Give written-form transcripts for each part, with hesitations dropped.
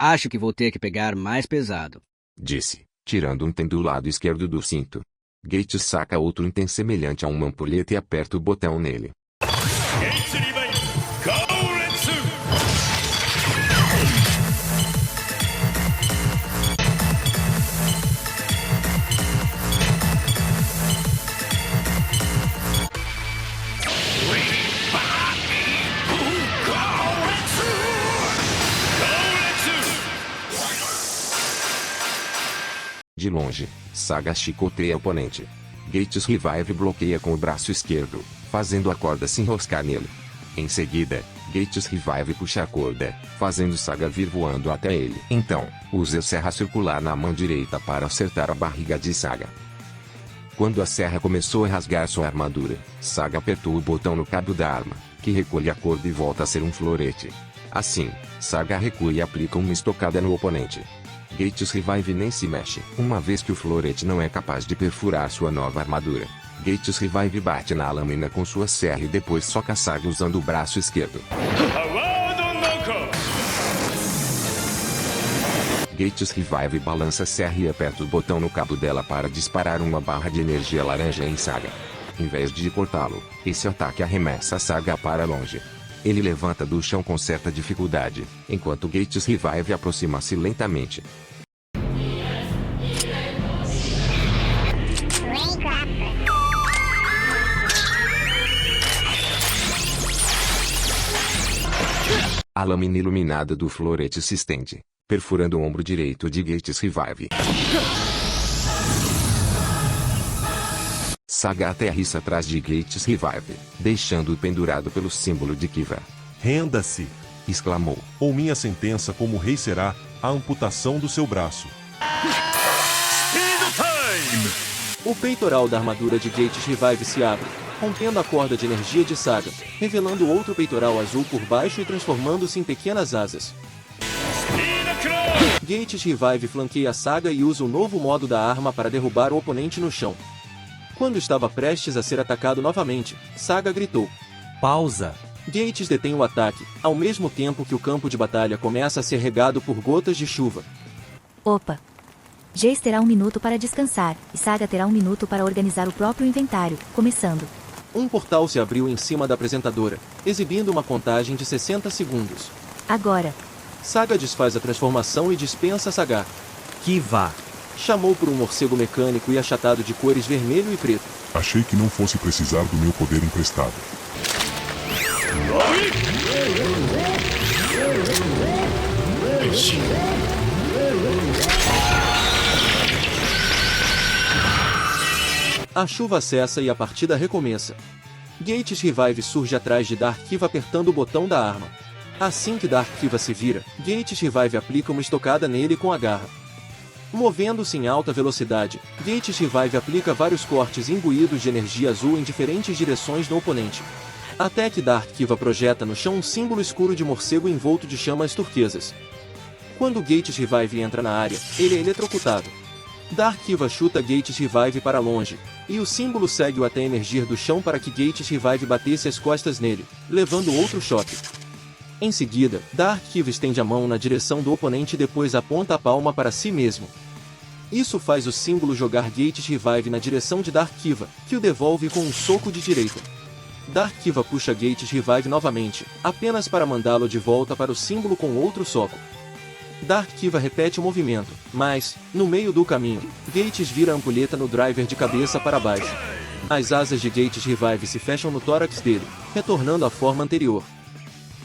Acho que vou ter que pegar mais pesado. Disse, tirando um item do lado esquerdo do cinto. Gates saca outro item semelhante a uma ampulheta e aperta o botão nele. De longe, Saga chicoteia o oponente. Gates Revive bloqueia com o braço esquerdo, fazendo a corda se enroscar nele. Em seguida, Gates Revive puxa a corda, fazendo Saga vir voando até ele. Então, usa a serra circular na mão direita para acertar a barriga de Saga. Quando a serra começou a rasgar sua armadura, Saga apertou o botão no cabo da arma, que recolhe a corda e volta a ser um florete. Assim, Saga recua e aplica uma estocada no oponente. Gates Revive nem se mexe, uma vez que o florete não é capaz de perfurar sua nova armadura. Gates Revive bate na lâmina com sua serra e depois soca Saga usando o braço esquerdo. Gates Revive balança a serra e aperta o botão no cabo dela para disparar uma barra de energia laranja em Saga. Em vez de cortá-lo, esse ataque arremessa a Saga para longe. Ele levanta do chão com certa dificuldade, enquanto Gates Revive aproxima-se lentamente. A lâmina iluminada do florete se estende, perfurando o ombro direito de Gates Revive. Saga aterrissa atrás de Gates Revive, deixando-o pendurado pelo símbolo de Kiva. Renda-se! Exclamou. Ou minha sentença como rei será a amputação do seu braço. O peitoral da armadura de Gates Revive se abre, rompendo a corda de energia de Saga, revelando outro peitoral azul por baixo e transformando-se em pequenas asas. Gates Revive flanqueia Saga e usa o novo modo da arma para derrubar o oponente no chão. Quando estava prestes a ser atacado novamente, Saga gritou. Pausa! Gates detém o ataque, ao mesmo tempo que o campo de batalha começa a ser regado por gotas de chuva. Opa! Jace terá 1 minuto para descansar, e Saga terá 1 minuto para organizar o próprio inventário, começando. Um portal se abriu em cima da apresentadora, exibindo uma contagem de 60 segundos. Agora. Saga desfaz a transformação e dispensa Saga. Kiva! Chamou por um morcego mecânico e achatado de cores vermelho e preto. Achei que não fosse precisar do meu poder emprestado. A chuva cessa e a partida recomeça. Gates Revive surge atrás de Dark Kiva apertando o botão da arma. Assim que Dark Kiva se vira, Gates Revive aplica uma estocada nele com a garra. Movendo-se em alta velocidade, Gates Revive aplica vários cortes imbuídos de energia azul em diferentes direções no oponente. Até que Dark Kiva projeta no chão um símbolo escuro de morcego envolto de chamas turquesas. Quando Gates Revive entra na área, ele é eletrocutado. Dark Kiva chuta Gates Revive para longe, e o símbolo segue-o até emergir do chão para que Gates Revive batesse as costas nele, levando outro choque. Em seguida, Dark Kiva estende a mão na direção do oponente e depois aponta a palma para si mesmo. Isso faz o símbolo jogar Gates Revive na direção de Dark Kiva, que o devolve com um soco de direita. Dark Kiva puxa Gates Revive novamente, apenas para mandá-lo de volta para o símbolo com outro soco. Dark Kiva repete o movimento, mas, no meio do caminho, Gates vira a ampulheta no driver de cabeça para baixo. As asas de Gates Revive se fecham no tórax dele, retornando à forma anterior.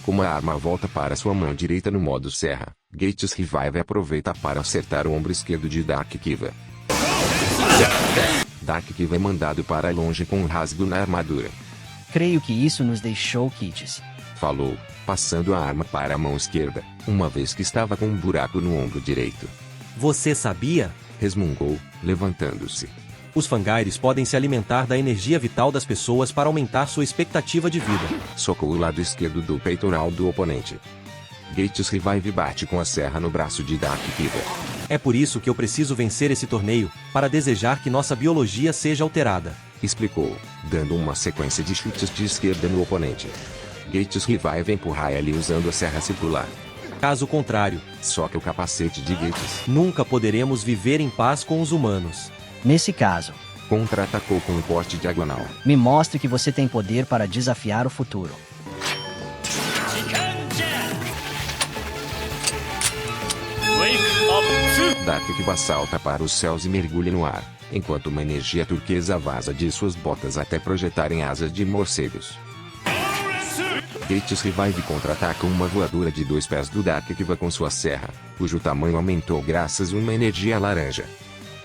Como a arma volta para sua mão direita no modo serra, Gates Revive aproveita para acertar o ombro esquerdo de Dark Kiva. Dark Kiva é mandado para longe com um rasgo na armadura. Creio que isso nos deixou quites. Falou, passando a arma para a mão esquerda, uma vez que estava com um buraco no ombro direito. Você sabia? Resmungou, levantando-se. Os Fangaires podem se alimentar da energia vital das pessoas para aumentar sua expectativa de vida. Socou o lado esquerdo do peitoral do oponente. Gates Revive bate com a serra no braço de Dark Kiva. É por isso que eu preciso vencer esse torneio, para desejar que nossa biologia seja alterada. Explicou, dando uma sequência de chutes de esquerda no oponente. Gates Revive empurra ele usando a serra circular. Caso contrário, Só que o capacete de Gates nunca poderemos viver em paz com os humanos. Nesse caso, contra-atacou com um corte diagonal. me mostre que você tem poder para desafiar o futuro. Dark Kiva salta para os céus e mergulha no ar, enquanto uma energia turquesa vaza de suas botas até projetarem asas de morcegos. Gates Revive contra-ataca uma voadora de 2 pés do Dark Kiva com sua serra, cujo tamanho aumentou graças a uma energia laranja.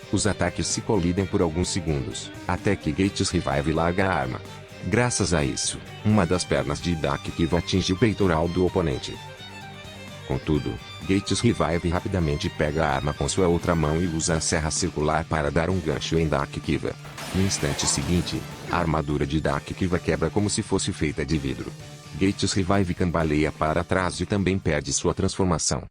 Os ataques se colidem por alguns segundos, até que Gates Revive larga a arma. Graças a isso, uma das pernas de Dark Kiva atinge o peitoral do oponente. Contudo, Gates Revive rapidamente pega a arma com sua outra mão e usa a serra circular para dar um gancho em Dark Kiva. No instante seguinte, a armadura de Dark Kiva quebra como se fosse feita de vidro. Gates Revive cambaleia para trás e também perde sua transformação.